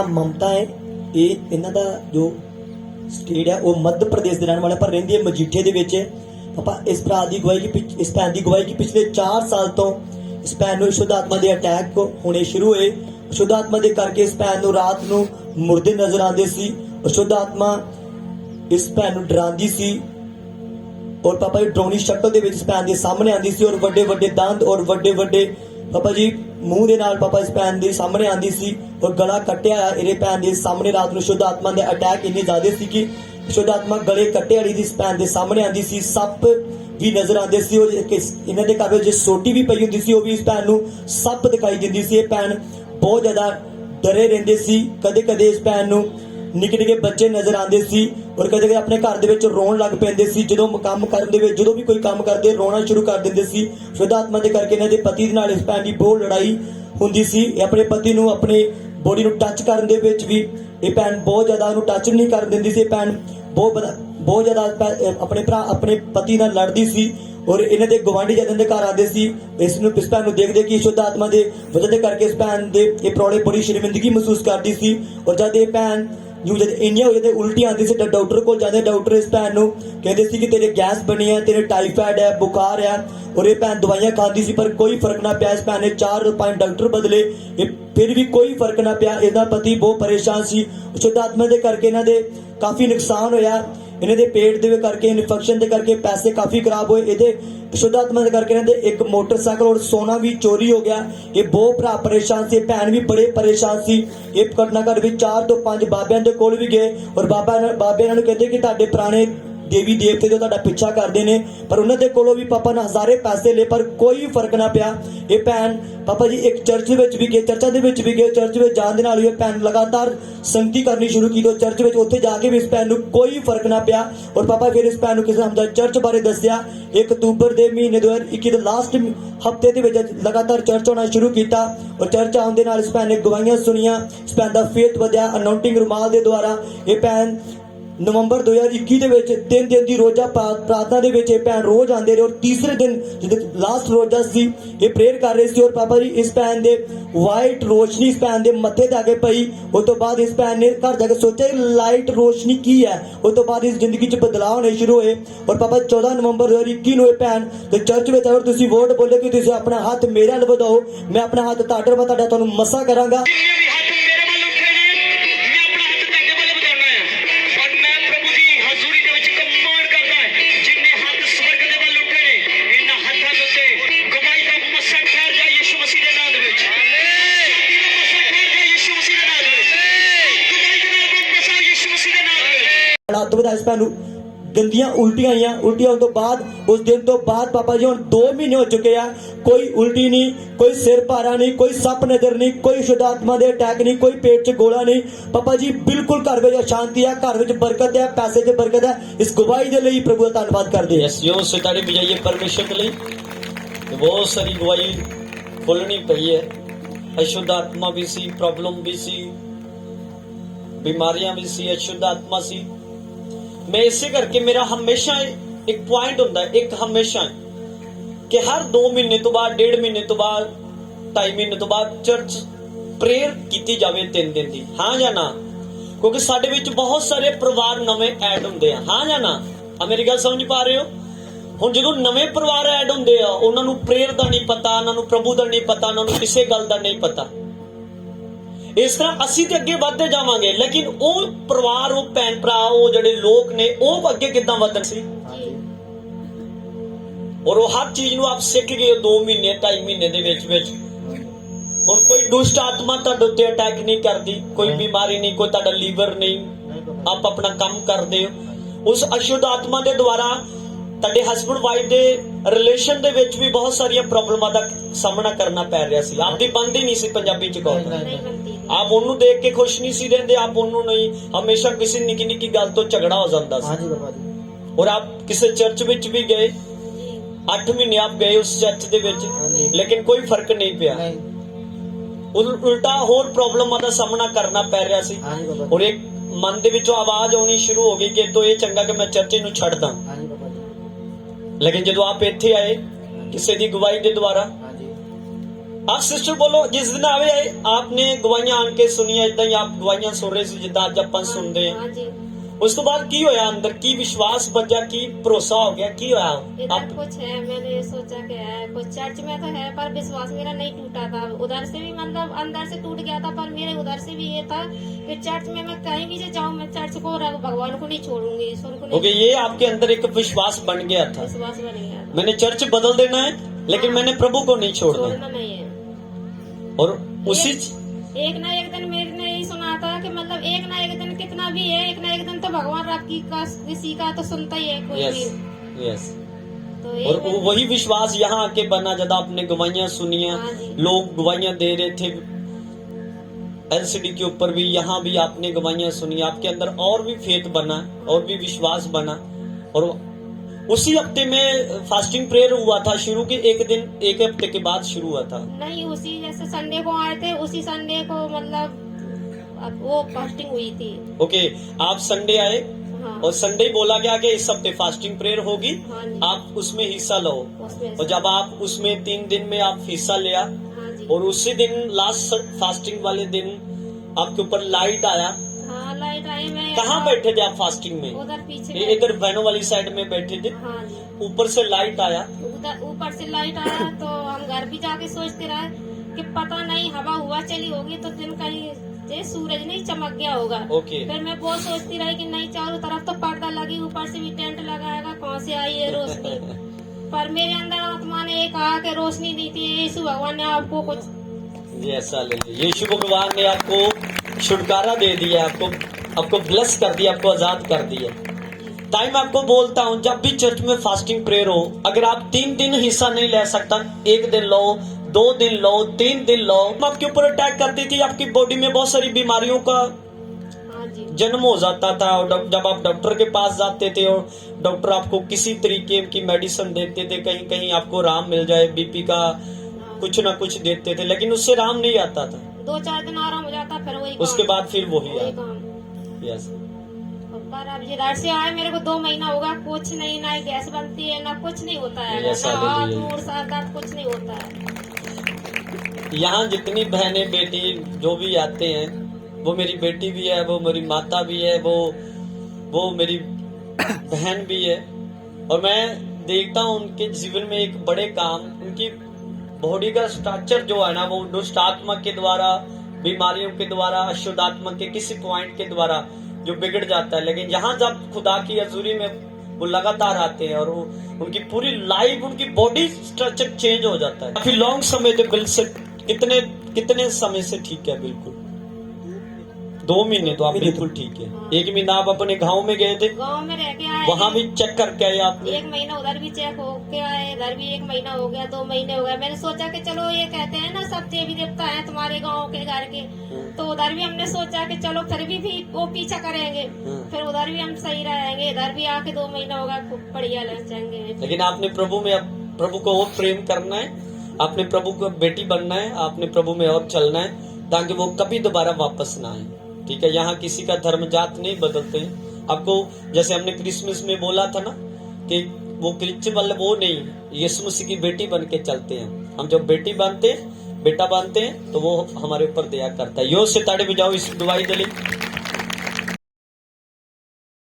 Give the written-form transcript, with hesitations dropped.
नाम ममता है। ये इन्हां दा जो स्टेट है वो मध्य प्रदेश के रहने वाले पर रहिंदी है मजीठे दे विच। पापा इस भरा की गवाही की इस भैन की गवाही की पिछले 4 साल तो इस भैन नूं शुद्ध आत्मा के अटैक होने शुरू हुए। शुद्ध आत्मा के करके इस भैन नूं रात नूं मुर्दे नजर आते सी और शुद्ध आत्मा इस भैन नूं डरांदी सी और पापा जी डरावनी शक्ल दे विच इस भैन दे सामने आंदी सी और वड्डे वड्डे दंद और वड्डे वड्डे पापा जी मूँह दे नाल पापा इस भैन दे सामने आंदी सी और गला कट्टिया इहदे भैन दे सामने रात नूं शुद्ध आत्मा दे अटैक इन्ने ज़्यादा सी कि शुद्ध आत्मा गले कट्टे वाली इस भैन दे सामने आंदी सी। सप भी नजर आते सी और इन्हां दे घर जो सोटी भी पई हुंदी सी वो भी इस भैन नूं सप दिखाई दिंदी सी। ये भैन बहुत ज़्यादा डरे रहिंदे सी। कदे कदे इस भैन नूं निक्के निक्के बच्चे नजर आते सी और कदे कदे अपने घर दे विच रोण लग पैंदे सी। जदों काम करन दे विच जदों भी कोई काम करदे रोना शुरू कर दिंदे सी। शुद्ध आत्मा दे करके इन्हां दे पति दे नाल इस भैन दी बहुत लड़ाई हुंदी सी। अपने पति नूं अपने बॉडी नूं टच करन दे विच भी ये भैन बहुत ज़्यादा उहनूं टच नहीं कर दिंदी सी। भैन बहुत ज़्यादा अपने भरा अपने पति नाल लड़दी सी और इन्हां दे गवांढी जद इन्हां दे घर आते सी इस भैन नूं देखदे कि शुद्ध आत्मा दे वजह दे करके इस भैन दे ये प्रौढ़े बड़ी शर्मिंदगी महसूस करदी सी। और जद ये भैन जो जब इन्नियां हो जाते उल्टी आती सी डॉक्टर को जाते डॉक्टर इस भैन नूं कहते सी कि तेरे गैस बनी है तेरे टाइफाइड है बुखार है और ये भैन दवाइयां खाती सी पर कोई फर्क ना पिया। इस भैन ने 4-5 डॉक्टर बदले ये फिर भी कोई फर्क ना पिया। इसका पति बहुत परेशान सी। शुद्ध आत्मा के करके इन्हां दे काफ़ी नुकसान होया। इन्हां दे पेट दे करके इन्फेक्शन के करके पैसे काफ़ी खराब होए। ये शुद्ध आत्मा के करके इन्हां दे एक मोटरसाइकिल और सोना भी चोरी हो गया। ये बहुत भरा परेशान से भैन भी बड़े परेशान सी। ये घटना घर भी 4 तो 5 बाबियां दे कोल भी गए और बाबे इन्हां नूं कहंदे कि तुहाडे पुराने देवी देवते जो तुहाडा पिछा करते हैं पर उन्होंने कोलों भी पापा ने हज़ारे पैसे ले पर कोई फर्क ना पिया। ये भैन पापा जी एक चर्च में भी गए चर्चा के भी गए चर्च में जाने नाल ये भैन लगातार संगति करनी शुरू की तो चर्च में उत्थे जाके भी इस भैन नूं कोई फर्क ना पिया। और पापा फिर इस भैन नूं किसी हमदा चर्च बारे दस्सिया। 1 अक्तूबर के महीने 2021 के लास्ट हफ्ते के लगातार चर्च होना शुरू किया और चर्च आने के नाल इस भैन ने गवाहियां सुनिया। इस भैन का फेथ वधिया अनाउंटिंग रुमाल के द्वारा। ये भैन नवंबर 2021 के 3 दिन की रोजा प्रार्थना के भैन रोज आते रहे और तीसरे दिन जो लास्ट रोजा सी ये प्रेयर कर रहे थे और पापा जी इस भैन के वाइट रोशनी इस भैन के मत्थे ते आके पई। उस तो बाद इस भैन ने घर जाके सोचा लाइट रोशनी की है। उस तो बाद इस जिंदगी च बदलाव होने शुरू हुए और पापा 14 नवंबर 2021 नूं भैन तो चर्च में अगर तुसीं वोट बोले कि तुसीं अपना हाथ मेरे नाल वधाओ मैं अपना हाथ तुहाडे नाल तुहाडा तुहानूं मसा करांगा। इस भैन गंदियां उल्टियां आईयां उल्टियां होने तो बाद उस दिन तो बाद पापा जी हम 2 महीने हो चुके हैं कोई उल्टी नहीं कोई सिर भारा नहीं कोई सप नजर नहीं कोई शुद्ध आत्मा दे अटैक नहीं कोई पेट च गोला नहीं। पापा जी बिल्कुल घर में शांति है घर में बरकत है पैसे च बरकत है। इस गवाही के लिए प्रभु का धन्यवाद करते हैं। जो सितारे बजाइए परमेश्वर के लिए बहुत सारी गवाही खोलनी पई है। अशुद्ध आत्मा भी सी प्रॉब्लम भी सी बीमारियां भी सी अशुद्ध आत्मा सी। मैं इसे करके मेरा हमेशा एक पॉइंट होता है एक हमेशा कि हर 2 महीने तो बाद 1.5 महीने तो बाद 2.5 महीने तो बाद चर्च प्रेयर की जाए 3 दिन की। हाँ या ना क्योंकि साडे विच बहुत सारे परिवार नवे ऐड होंदे हैं। हाँ या ना आ मेरी गल समझ पा रहे हो। हुण जदों नवे परिवार ऐड होंदे आ उन्हां नूं प्रेयर दा नहीं पता उन्हां नूं प्रभु दा नहीं पता उन्हां नूं किसी गल दा नहीं पता। इस तरह असी तो अगे बढ़ते जावांगे लेकिन वो परिवार वो भैन भरा वो जिहड़े लोग ने वो अगे किदां वधण सी और वो हर चीज नूं आप सीख गए 2 महीने 2.5 महीने दे विच विच। हुण कोई दुष्ट आत्मा तुहाडे उत्ते अटैक नहीं करती कोई बीमारी नहीं कोई तुहाडा लीवर नहीं आप अपना काम करदे हो। उस अशुद्ध आत्मा के द्वारा तुहाडे हस्बैंड वाइफ के रिलेशन दे विच भी बहुत सारिया प्रॉब्लमां दा सामना करना पै रहा सी। आपदी बनदी नहीं सी पंजाबी च कहो आप उन्होंने देख के खुश नहीं सी रहंदे आप उन्होंने नहीं हमेशा किसी निकी निकी गल तो झगड़ा हो जाता सी। और आप किसी चर्च विच भी गए 8 महीने आप गए उस चर्च दे विच लेकिन कोई फर्क नहीं पिया। उल्टा होर प्रॉब्लमां दा सामना करना पै रहा सी और एक मन दे विचों आवाज आनी शुरू हो गई कि तो ये चंगा कि मैं चर्च नूं छड्ड दां। लेकिन जदों आप इत्थे आए किसी दी गवाही दे द्वारा आप सिस्टर बोलो जिस दिन आवे आपने गवाइयां आन के सुनिया इदा ही आप गवाइयां सुन रहे सी जिदा अज अपन सुनते हैं हाँ जी। उस तो बाद की होया अंदर की विश्वास बजा की भरोसा हो गया की होया इधर आप कुछ है, मैंने सोचा कि है कुछ चर्च में तो है, पर विश्वास मेरा नहीं टूटा था। उधर से भी मतलब अंदर से टूट गया था, पर मेरे उधर से भी ये था कि चर्च में मैं कहीं भी से जाऊँ, मैं चर्च को और भगवान को नहीं छोड़ूंगी, ईश्वर को नहीं। ओके, ये आपके अंदर एक विश्वास बन गया था, विश्वास बन गया था। मैंने चर्च बदल देना है लेकिन मैंने प्रभु को नहीं छोड़ना। छोड़ना नहीं है। और उसी एक ना एक दिन मेरे ने यही सुना था कि मतलब एक ना एक दिन कितना भी है, एक ना एक दिन तो भगवान आपकी का किसी का तो सुनता ही है कोई यस भी। यस तो और वही विश्वास यहाँ आके बना जब आपने गवाइयां सुनिया, हाँ जी। लोग गवाइयां दे रहे थे एलसीडी के ऊपर भी, यहाँ भी आपने गवाइयां सुनी, आपके अंदर और भी फेथ बना और भी विश्वास बना। और उसी हफ्ते में फास्टिंग प्रेयर हुआ था शुरू के एक हफ्ते के बाद शुरू हुआ था। नहीं, उसी जैसे संडे को आए थे, उसी संडे को मतलब अब वो फास्टिंग हुई थी। ओके, आप संडे आए हाँ। और संडे बोला गया कि इस हफ्ते फास्टिंग प्रेयर होगी, हाँ जी। आप उसमें हिस्सा लो। उसमें और जब आप उसमें 3 दिन में आप हिस्सा लिया हाँ जी। और उसी दिन लास्ट फास्टिंग वाले दिन आपके ऊपर लाइट आया। हाँ, लाइट आई। मैं कहाँ बैठे थे आप फास्टिंग में? उधर पीछे ये इधर बहनों वाली साइड में बैठे थे। हाँ जी। ऊपर से लाइट आया। उधर ऊपर से लाइट आया तो हम घर भी जाके सोचते रहे कि पता नहीं हवा हुआ चली होगी तो दिन कहीं ये सूरज नहीं चमक गया होगा। ओके। फिर मैं बहुत सोचती रही कि नहीं, चारों तरफ तो पर्दा लगी, ऊपर से भी टेंट लगाएगा, कहाँ से आई है रोशनी। पर मेरे अंदर आत्मा ने ये कहा कि रोशनी नहीं थी, यीशु भगवान ने आपको कुछ ऐसा ले लीजिए, यीशु भगवान ने आपको छुटकारा दे दिया, आपको ब्लेस कर दिया, आपको आजाद कर दिया। टाइम आपको बोलता हूँ, जब भी चर्च में फास्टिंग प्रेयर हो, अगर आप 3 दिन हिस्सा नहीं ले सकता, 1 दिन लो, 2 दिन लो, 3 दिन लो, आपके ऊपर अटैक करती थी, आपकी बॉडी में बहुत सारी बीमारियों का हाँ जी। जन्म हो जाता था। और जब आप डॉक्टर के पास जाते थे और डॉक्टर आपको किसी तरीके की मेडिसिन देते थे, कहीं कहीं आपको राम मिल जाए, बीपी का कुछ ना कुछ देते थे, लेकिन उससे राम नहीं आता था। 2-4 दिन आराम हो जाता, फिर वही उसके बाद फिर वही वही आता। काम। यस। पर अब जिधर से आए मेरे को 2 महीना होगा, कुछ नहीं, ना गैस बनती है, ना कुछ नहीं होता है, Yes, ना हाथ hallelujah. मुड़ सर दर्द कुछ नहीं होता है। यहाँ जितनी बहनें बेटी जो भी आते हैं, वो मेरी बेटी भी है, वो मेरी माता भी है, वो मेरी बहन भी है। और मैं देखता हूँ उनके जीवन में एक बड़े काम, उनकी बॉडी का स्ट्रक्चर जो है ना, वो दुष्ट आत्मा के द्वारा, बीमारियों के द्वारा, अशुद्ध आत्मा के किसी पॉइंट के द्वारा जो बिगड़ जाता है। लेकिन यहाँ जब खुदा की हजूरी में वो लगातार आते हैं और वो उनकी पूरी लाइफ, उनकी बॉडी स्ट्रक्चर चेंज हो जाता है। काफी लॉन्ग समय से कितने समय से ठीक है? बिल्कुल 2 महीने तो आप बिल्कुल ठीक है। 1 महीना आप अपने गाँव में गए थे, गाँव में रह के आए, वहाँ भी चेक करके आए आप? 1 महीना उधर भी चेक हो के आए, इधर भी 1 महीना हो गया, 2 महीने हो गए। मैंने सोचा कि चलो, ये कहते हैं ना सब देवी देवता है तुम्हारे गाँव के घर के, तो उधर भी हमने सोचा कि चलो फिर भी वो पीछा करेंगे, फिर उधर भी हम सही रहेंगे, इधर भी आके 2 महीना होगा, खूब बढ़िया लग जाएंगे। लेकिन आपने प्रभु में, प्रभु को और प्रेम करना है, आपने प्रभु को बेटी बनना है, आपने प्रभु में और चलना है ताकि वो कभी दोबारा वापस ना आए। ठीक है, यहाँ किसी का धर्म जात नहीं बदलते हैं। आपको जैसे हमने क्रिसमस में बोला था ना कि वो क्रिश्चियन वाले वो नहीं, यीशु मसीह की बेटी बन के चलते हैं। हम जब बेटी बनते हैं, बेटा बनते हैं, तो वो हमारे ऊपर दया करता है। यो से ताड़ी बजाओ इस दुआई दली।